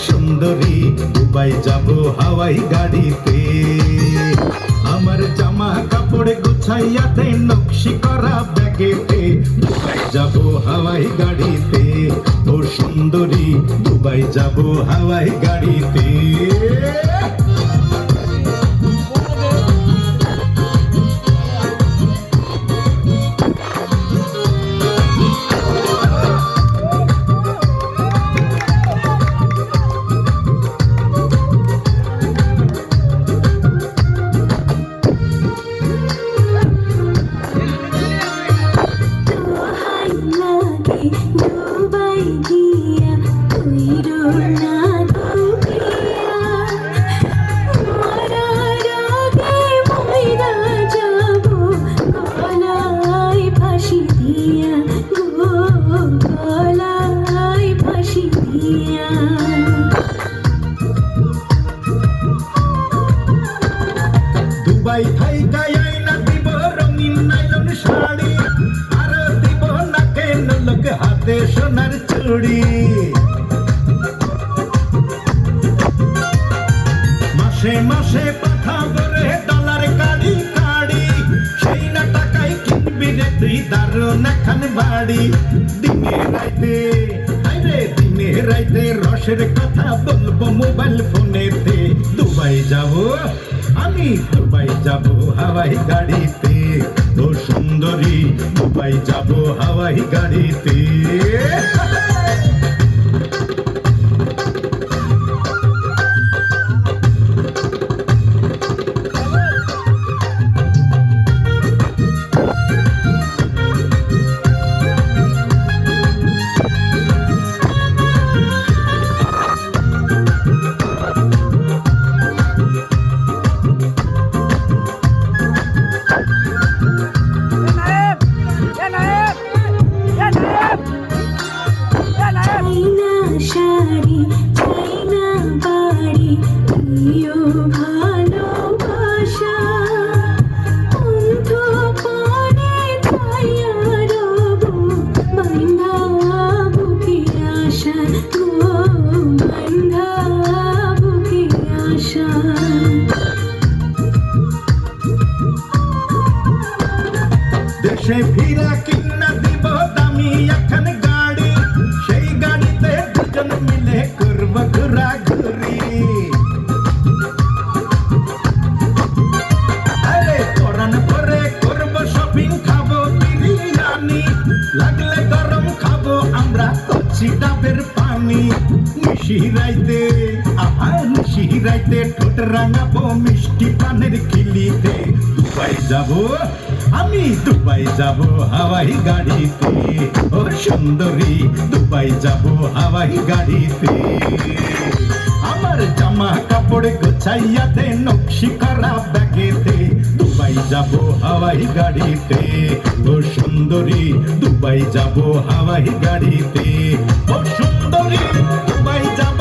সুন্দরী দুবাই যাব হাওয়াই গাড়িতে। আমার জামা কাপড় গুছাইয়া দে নকশি করা ব্যাগেতে, দুবাই যাব হাওয়াই গাড়িতে। ও সুন্দরী দুবাই যাব হাওয়াই গাড়িতে। দুবাই গিয়া তুই রোনা দুবিয়া মরার আগে মইরা যাব গলায় ফাঁসি দিয়া গো গলায় ফাঁসি দিয়া। দুবাই থাইকা আইনা দিব রঙিন নাইলন শাড়ি, আর দিব নাকে নলক হাতে সোনার চুড়ি। মাসে মাসে পাঠাবো রে ডলার কাড়ি কাড়ি, সেই না টাকায় কিনবি রে তুই দারুণ একখান বাড়ি। দিনে রাইতে আইরে দিনে রাইতে রসের কথা বলবো মোবাইল ফোনেতে। দুবাই যাব আমি দুবাই যাব হাওয়াই গাড়িতে। ও সুন্দরী দুবাই যাব হাওয়াই গাড়িতে। চাইনা শাড়ি চাইনা বাড়ি প্রিয় ভালোবাসা, অন্ধকারে ছায়া রব বান্ধা বুকে আশা গো বান্ধা বুকে আশা। দেশে ফিরা কিনা দিব দামি এখন গাড়ি, সেই গাড়িতে দুজন মিলে করব ঘোরাঘুরি। আরে পরান ভরে করব শপিং, খাবো বিরিয়ানি, লাগলে গরম খাবো আমরা কচি ডাবের পানি। নিশিরাইতে আহা নিশিরাইতে ঠোঁট রাঙাবো মিষ্টি পানের খিলিতে। দুবাই যাব আমি দুবাই যাব হাওয়াই গাড়িতে। ও সুন্দরী দুবাই যাব হাওয়াই গাড়িতে। আমার জামা কাপড় গোছাইয়া দে নকশি করা ব্যাগেতে, দুবাই যাব হাওয়াই গাড়িতে। ও সুন্দরী দুবাই যাব হাওয়াই গাড়িতে। ও সুন্দরী দুবাই যাব